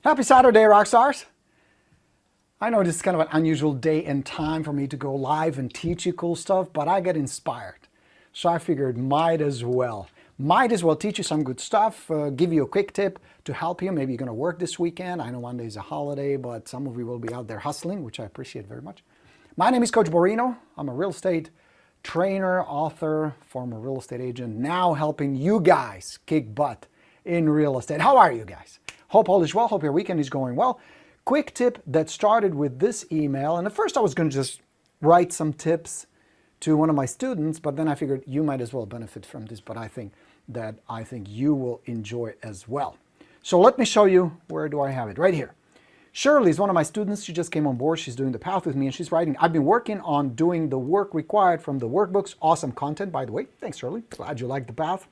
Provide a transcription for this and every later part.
Happy Saturday, Rockstars! I know this is kind of an unusual day and time for me to go live and teach you cool stuff, but I get inspired. So I figured might as well teach you some good stuff, give you a quick tip to help you. Maybe you're going to work this weekend. I know Monday is a holiday, but some of you will be out there hustling, which I appreciate very much. My name is Coach Borino. I'm a real estate trainer, author, former real estate agent, now helping you guys kick butt in real estate. How are you guys? Hope all is well. Hope your weekend is going well. Quick tip that started with this email. And at first I was going to just write some tips to one of my students, but then I figured you might as well benefit from this, but I think you will enjoy it as well. So let me show you, where do I have it? Right here. Shirley is one of my students. She just came on board. She's doing the path with me and she's writing, I've been working on doing the work required from the workbooks. Awesome content, by the way. Thanks, Shirley. Glad you like the path.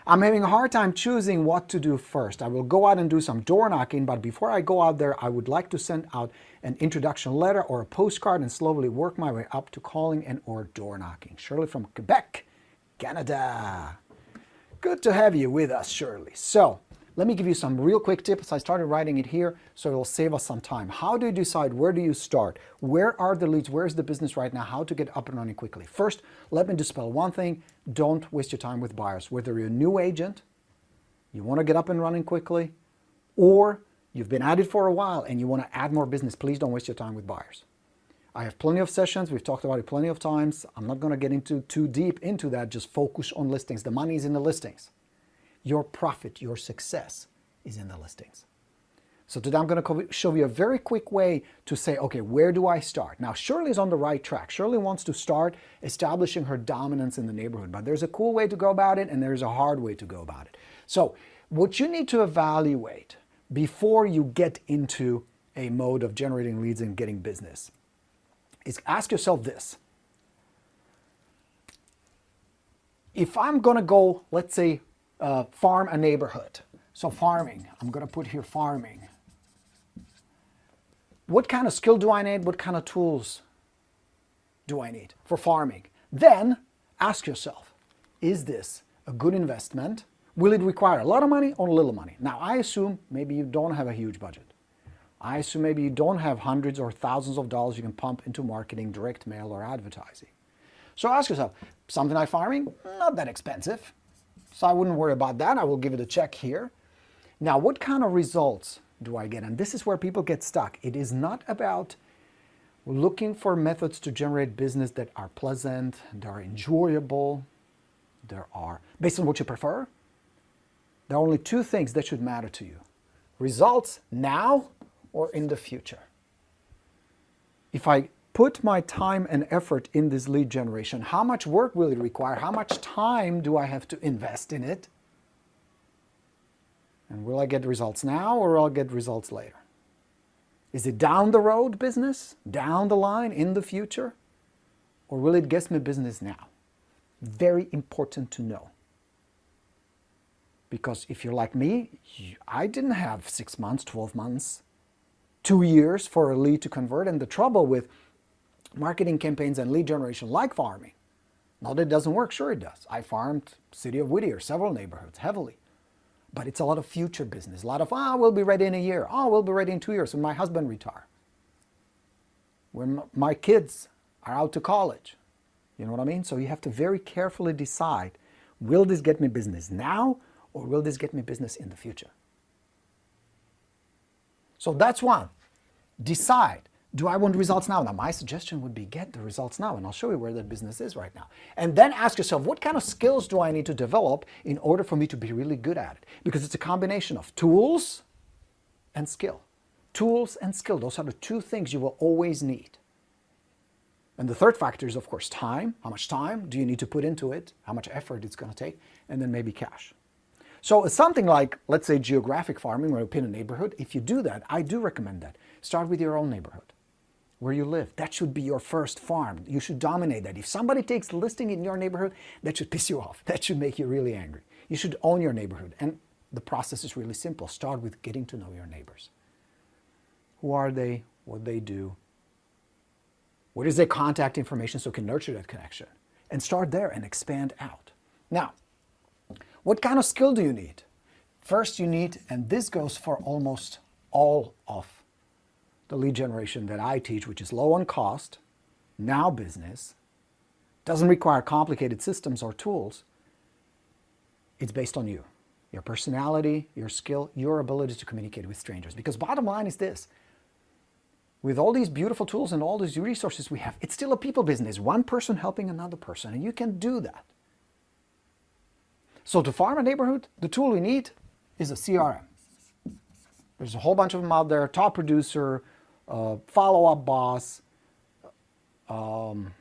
I'm having a hard time choosing what to do first. I will go out and do some door knocking, but before I go out there, I would like to send out an introduction letter or a postcard and slowly work my way up to calling and or door knocking. Shirley from Quebec, Canada. Good to have you with us, Shirley. So let me give you some real quick tips. I started writing it here, so it will save us some time. How do you decide? Where do you start? Where are the leads? Where's the business right now? How to get up and running quickly? First, let me dispel one thing. Don't waste your time with buyers. Whether you're a new agent, you want to get up and running quickly, or you've been at it for a while and you want to add more business, please don't waste your time with buyers. I have plenty of sessions. We've talked about it plenty of times. I'm not going to get into too deep into that. Just focus on listings. The money is in the listings. Your profit, your success is in the listings. So today I'm going to show you a very quick way to say, okay, where do I start? Now, Shirley is on the right track. Shirley wants to start establishing her dominance in the neighborhood, but there's a cool way to go about it and there's a hard way to go about it. So what you need to evaluate before you get into a mode of generating leads and getting business is ask yourself this. If I'm going to go, let's say, farm a neighborhood. So farming, I'm going to put here farming. What kind of skill do I need? What kind of tools do I need for farming? Then ask yourself, is this a good investment? Will it require a lot of money or a little money? Now, I assume maybe you don't have a huge budget. I assume maybe you don't have hundreds or thousands of dollars you can pump into marketing, direct mail, or advertising. So ask yourself, something like farming, not that expensive. So I wouldn't worry about that. I will give it a check here. Now, what kind of results do I get? And this is where people get stuck. It is not about looking for methods to generate business that are pleasant, that are enjoyable, there are, based on what you prefer, there are only two things that should matter to you. Results now or in the future. If I put my time and effort in this lead generation, how much work will it require? How much time do I have to invest in it? And will I get results now or will I get results later? Is it down the road business, down the line, in the future? Or will it get me business now? Very important to know. Because if you're like me, I didn't have 6 months, 12 months, 2 years for a lead to convert. And the trouble with marketing campaigns and lead generation, like farming, not that it doesn't work, sure it does. I farmed city of Whittier, several neighborhoods, heavily. But it's a lot of future business, a lot of, we'll be ready in a year. We'll be ready in 2 years when my husband retires. When my kids are out to college. You know what I mean? So you have to very carefully decide, will this get me business now or will this get me business in the future? So that's one. Decide, do I want results now? Now my suggestion would be get the results now, and I'll show you where that business is right now. And then ask yourself, what kind of skills do I need to develop in order for me to be really good at it? Because it's a combination of tools and skill. Tools and skill, those are the two things you will always need. And the third factor is, of course, time. How much time do you need to put into it? How much effort it's going to take? And then maybe cash. So it's something like, let's say, geographic farming, where you pin a neighborhood. If you do that, I do recommend that. Start with your own neighborhood, where you live. That should be your first farm. You should dominate that. If somebody takes listing in your neighborhood, that should piss you off. That should make you really angry. You should own your neighborhood. And the process is really simple. Start with getting to know your neighbors. Who are they? What they do? What is their contact information so you can nurture that connection? And start there and expand out. Now, what kind of skill do you need? First you need, and this goes for almost all of the lead generation that I teach, which is low on cost, now business, doesn't require complicated systems or tools. It's based on you, your personality, your skill, your ability to communicate with strangers. Because bottom line is this, with all these beautiful tools and all these resources we have, it's still a people business, one person helping another person, and you can do that. So to farm a neighborhood, the tool we need is a CRM. There's a whole bunch of them out there, Top Producer, Follow-Up Boss, Lion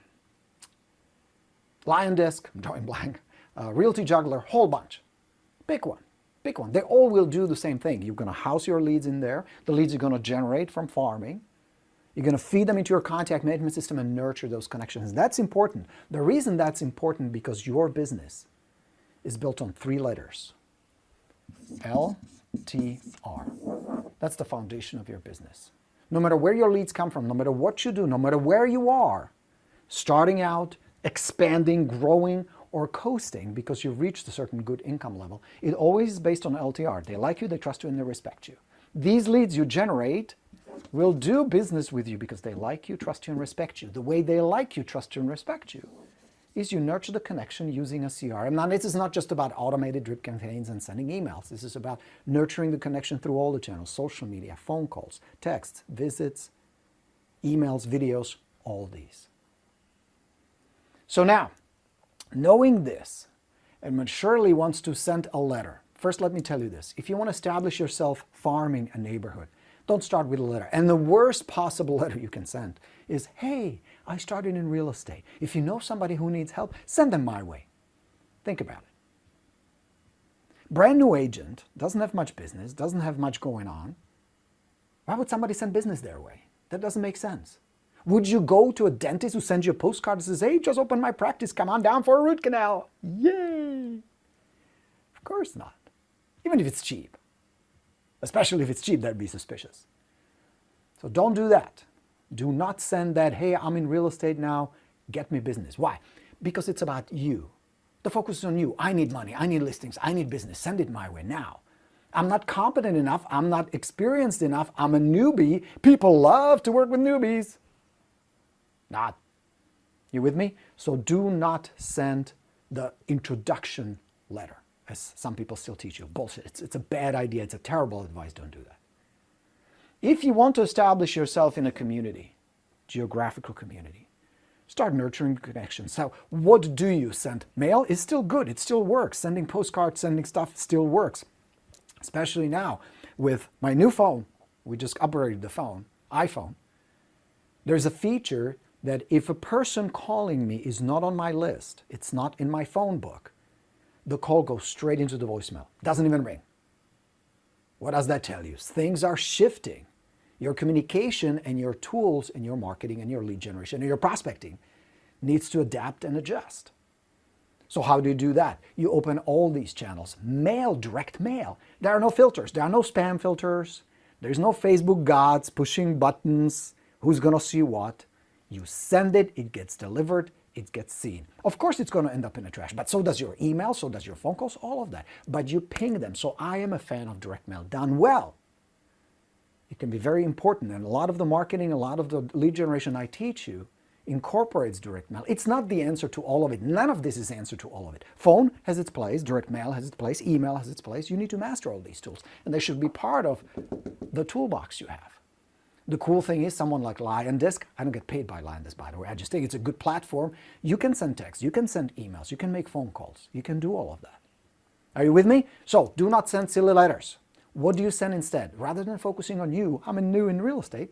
Desk, I'm drawing blank, Realty Juggler, whole bunch. Pick one. Pick one. They all will do the same thing. You're going to house your leads in there. The leads you're going to generate from farming. You're going to feed them into your contact management system and nurture those connections. That's important. The reason that's important because your business is built on 3 letters. LTR. That's the foundation of your business. No matter where your leads come from, no matter what you do, no matter where you are, starting out, expanding, growing, or coasting because you've reached a certain good income level, it always is based on LTR. They like you, they trust you, and they respect you. These leads you generate will do business with you because they like you, trust you, and respect you. The way they like you, trust you, and respect you is you nurture the connection using a CRM. Now, this is not just about automated drip campaigns and sending emails. This is about nurturing the connection through all the channels, social media, phone calls, texts, visits, emails, videos, all these. So now, knowing this, and when Shirley wants to send a letter, first let me tell you this. If you want to establish yourself farming a neighborhood, don't start with a letter. And the worst possible letter you can send is, hey, I started in real estate. If you know somebody who needs help, send them my way. Think about it. Brand new agent, doesn't have much business, doesn't have much going on. Why would somebody send business their way? That doesn't make sense. Would you go to a dentist who sends you a postcard that says, hey, just opened my practice, come on down for a root canal? Yay! Of course not. Even if it's cheap. Especially if it's cheap, that'd be suspicious. So don't do that. Do not send that, hey, I'm in real estate now, get me business. Why? Because it's about you. The focus is on you. I need money, I need listings, I need business. Send it my way now. I'm not competent enough, I'm not experienced enough, I'm a newbie. People love to work with newbies. Not. You with me? So do not send the introduction letter, as some people still teach you. Bullshit. It's a bad idea. It's a terrible advice. Don't do that. If you want to establish yourself in a community, geographical community, start nurturing connections. So what do you send? Mail is still good. It still works. Sending postcards, sending stuff still works. Especially now with my new phone. We just upgraded the phone, iPhone. There's a feature that if a person calling me is not on my list, it's not in my phone book, the call goes straight into the voicemail. Doesn't even ring. What does that tell you? Things are shifting. Your communication and your tools and your marketing and your lead generation and your prospecting needs to adapt and adjust. So how do you do that? You open all these channels. Mail, direct mail. There are no filters. There are no spam filters. There's no Facebook gods pushing buttons. Who's going to see what? You send it, it gets delivered, it gets seen. Of course it's going to end up in the trash, but so does your email, so does your phone calls, all of that. But you ping them. So I am a fan of direct mail done well. It can be very important, and a lot of the marketing, a lot of the lead generation I teach you incorporates direct mail. It's not the answer to all of it. None of this is the answer to all of it. Phone has its place, direct mail has its place, email has its place. You need to master all these tools, and they should be part of the toolbox you have. The cool thing is someone like LionDisc, I don't get paid by LionDisc, by the way. I just think it's a good platform. You can send text, you can send emails, you can make phone calls, you can do all of that. Are you with me? So do not send silly letters. What do you send instead? Rather than focusing on you, I'm new in real estate,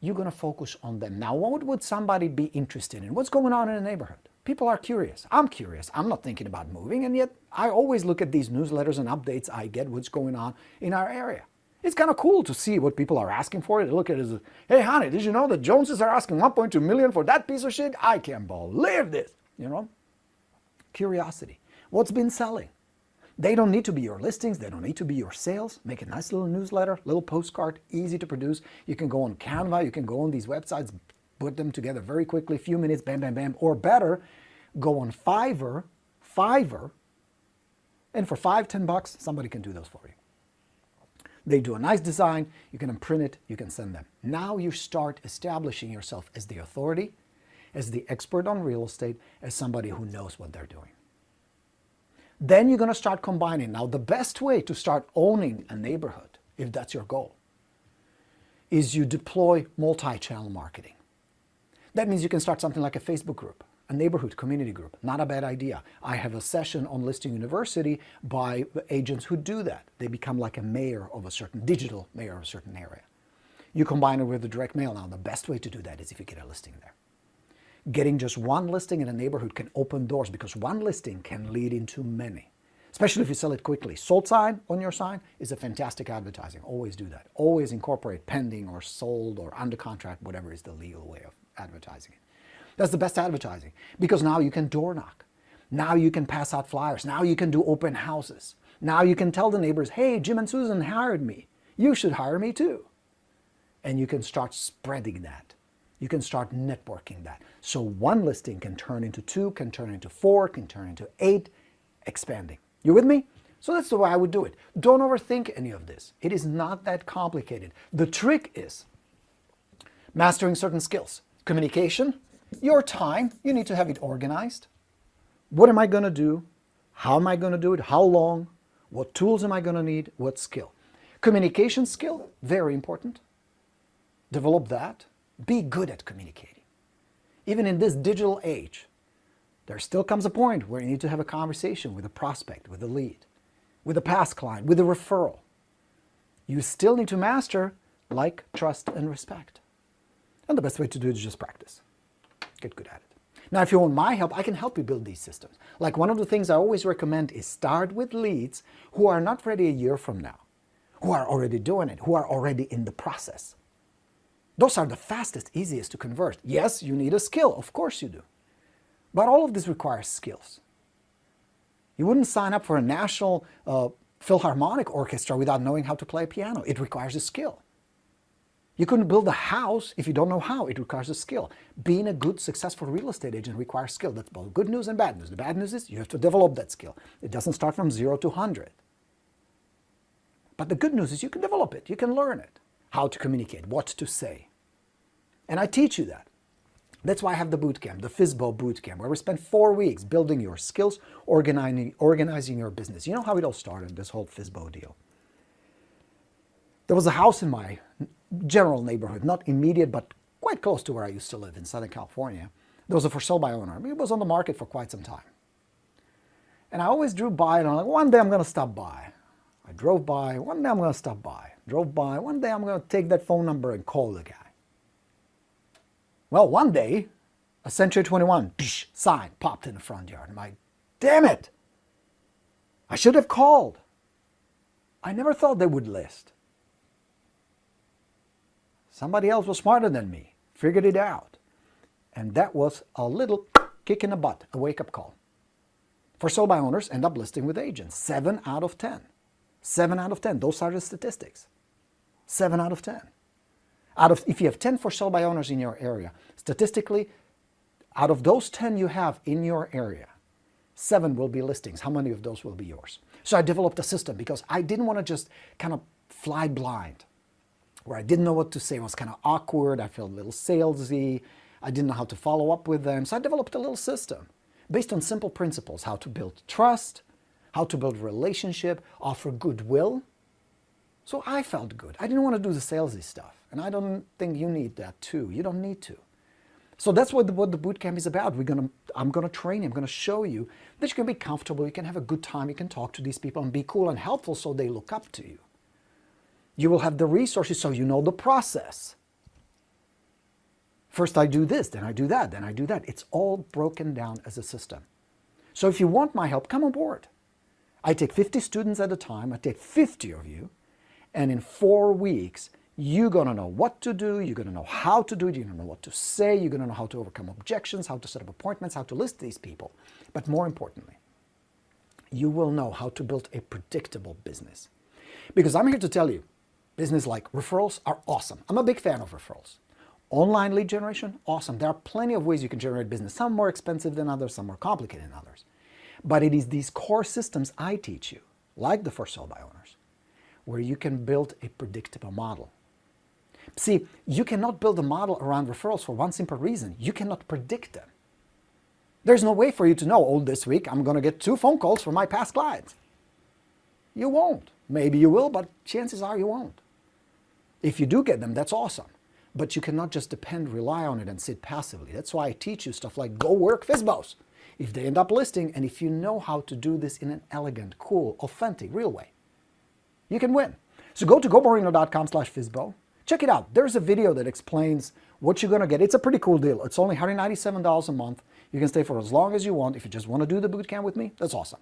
you're going to focus on them. Now, what would somebody be interested in? What's going on in a neighborhood? People are curious. I'm curious. I'm not thinking about moving, and yet I always look at these newsletters and updates I get, what's going on in our area. It's kind of cool to see what people are asking for. They look at it as, hey, honey, did you know the Joneses are asking $1.2 million for that piece of shit? I can't believe this. You know? Curiosity. What's been selling? They don't need to be your listings. They don't need to be your sales. Make a nice little newsletter, little postcard, easy to produce. You can go on Canva. You can go on these websites, put them together very quickly, few minutes, bam, bam, bam. Or better, go on Fiverr, and for $5, $10, somebody can do those for you. They do a nice design, you can imprint it, you can send them. Now you start establishing yourself as the authority, as the expert on real estate, as somebody who knows what they're doing. Then you're going to start combining. Now the best way to start owning a neighborhood, if that's your goal, is you deploy multi-channel marketing. That means you can start something like a Facebook group, a neighborhood community group. Not a bad idea. I have a session on Listing University by agents who do that. They become like a mayor of a certain, digital mayor of a certain area. You combine it with the direct mail. Now, the best way to do that is if you get a listing there. Getting just one listing in a neighborhood can open doors because one listing can lead into many, especially if you sell it quickly. Sold sign on your sign is a fantastic advertising. Always do that. Always incorporate pending or sold or under contract, whatever is the legal way of advertising it. That's the best advertising because now you can door knock. Now you can pass out flyers. Now you can do open houses. Now you can tell the neighbors, hey, Jim and Susan hired me. You should hire me too. And you can start spreading that. You can start networking that. So one listing can turn into 2, can turn into 4, can turn into 8, expanding. You with me? So that's the way I would do it. Don't overthink any of this. It is not that complicated. The trick is mastering certain skills. Communication, your time, you need to have it organized. What am I going to do? How am I going to do it? How long? What tools am I going to need? What skill? Communication skill, very important. Develop that. Be good at communicating. Even in this digital age, there still comes a point where you need to have a conversation with a prospect, with a lead, with a past client, with a referral. You still need to master like, trust, and respect. And the best way to do it is just practice. Get good at it. Now, if you want my help, I can help you build these systems. Like one of the things I always recommend is start with leads who are not ready a year from now, who are already doing it, who are already in the process. Those are the fastest, easiest to convert. Yes, you need a skill. Of course you do. But all of this requires skills. You wouldn't sign up for a national Philharmonic orchestra without knowing how to play a piano. It requires a skill. You couldn't build a house if you don't know how. It requires a skill. Being a good, successful real estate agent requires skill. That's both good news and bad news. The bad news is you have to develop that skill. It doesn't start from 0 to 100. But the good news is you can develop it. You can learn it. How to communicate, what to say. And I teach you that. That's why I have the boot camp, the FISBO boot camp, where we spend 4 weeks building your skills, organizing your business. You know how it all started, this whole FISBO deal. There was a house in my general neighborhood, not immediate, but quite close to where I used to live in Southern California. There was a for sale by owner. It was on the market for quite some time. And I always drove by and I'm like, one day I'm going to stop by. I drove by, one day I'm going to stop by. Drove by, one day I'm going to take that phone number and call the guy. Well, one day, a Century 21 sign popped in the front yard. I'm like, damn it! I should have called. I never thought they would list. Somebody else was smarter than me, figured it out. And that was a little kick in the butt, a wake-up call. For sale by owners end up listing with agents. 7 out of 10. 7 out of 10. Those are the statistics. 7 out of 10. If you have 10 for sale by owners in your area, statistically, out of those 10 you have in your area, 7 will be listings. How many of those will be yours? So I developed a system because I didn't want to just kind of fly blind, where I didn't know what to say. It was kind of awkward. I felt a little salesy. I didn't know how to follow up with them. So I developed a little system based on simple principles: how to build trust, how to build relationship, offer goodwill. So I felt good. I didn't want to do the salesy stuff. And I don't think you need that too. You don't need to. So that's what the boot camp is about. I'm going to train you. I'm going to show you that you can be comfortable. You can have a good time. You can talk to these people and be cool and helpful so they look up to you. You will have the resources so you know the process. First I do this, then I do that, then I do that. It's all broken down as a system. So if you want my help, come on board. I take 50 students at a time. I take 50 of you. And in 4 weeks, you're going to know what to do. You're going to know how to do it. You're going to know what to say. You're going to know how to overcome objections, how to set up appointments, how to list these people. But more importantly, you will know how to build a predictable business. Because I'm here to tell you, business like referrals are awesome. I'm a big fan of referrals. Online lead generation, awesome. There are plenty of ways you can generate business. Some more expensive than others, some more complicated than others. But it is these core systems I teach you, like the for sale by owners, where you can build a predictable model. See, you cannot build a model around referrals for one simple reason. You cannot predict them. There's no way for you to know, oh, this week I'm going to get 2 phone calls from my past clients. You won't. Maybe you will, but chances are you won't. If you do get them, that's awesome. But you cannot just rely on it and sit passively. That's why I teach you stuff like go work FSBOs. If they end up listing, and if you know how to do this in an elegant, cool, authentic, real way, you can win. So go to goborino.com/FSBO. Check it out. There's a video that explains what you're going to get. It's a pretty cool deal. It's only $197 a month. You can stay for as long as you want. If you just want to do the boot camp with me, that's awesome.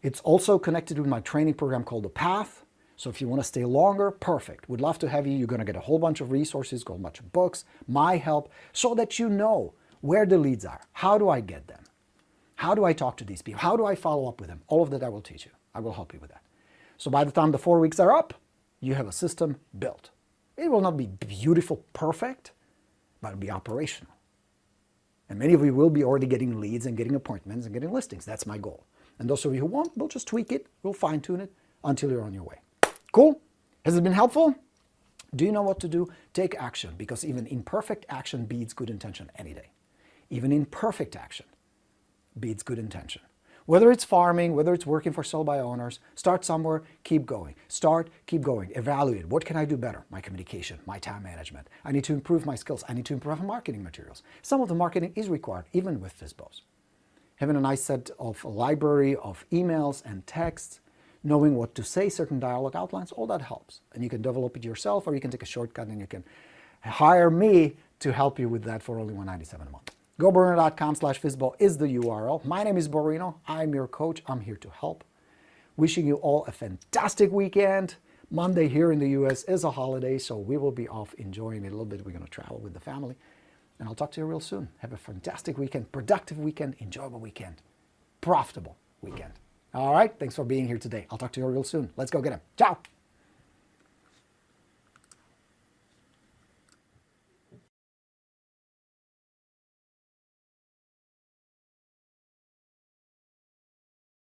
It's also connected with my training program called The Path. So if you want to stay longer, perfect. Would love to have you. You're going to get a whole bunch of resources, a whole bunch of books, my help, so that you know where the leads are. How do I get them? How do I talk to these people? How do I follow up with them? All of that I will teach you. I will help you with that. So by the time the 4 weeks are up, you have a system built. It will not be beautiful, perfect, but it'll be operational. And many of you will be already getting leads and getting appointments and getting listings. That's my goal. And those of you who won't, we'll just tweak it. We'll fine-tune it until you're on your way. Cool? Has it been helpful? Do you know what to do? Take action, because even imperfect action beats good intention any day. Even imperfect action beats good intention. Whether it's farming, whether it's working for sale by owners, start somewhere, keep going. Start, keep going. Evaluate. What can I do better? My communication, my time management. I need to improve my skills. I need to improve my marketing materials. Some of the marketing is required, even with FSBOs. Having a nice set of a library of emails and texts, knowing what to say, certain dialogue outlines, all that helps. And you can develop it yourself, or you can take a shortcut and you can hire me to help you with that for only $197 a month. GoBorino.com/FSBO is the URL. My name is Borino. I'm your coach. I'm here to help. Wishing you all a fantastic weekend. Monday here in the US is a holiday, so we will be off enjoying it a little bit. We're going to travel with the family. And I'll talk to you real soon. Have a fantastic weekend, productive weekend, enjoyable weekend, profitable weekend. All right, thanks for being here today. I'll talk to you real soon. Let's go get him. Ciao.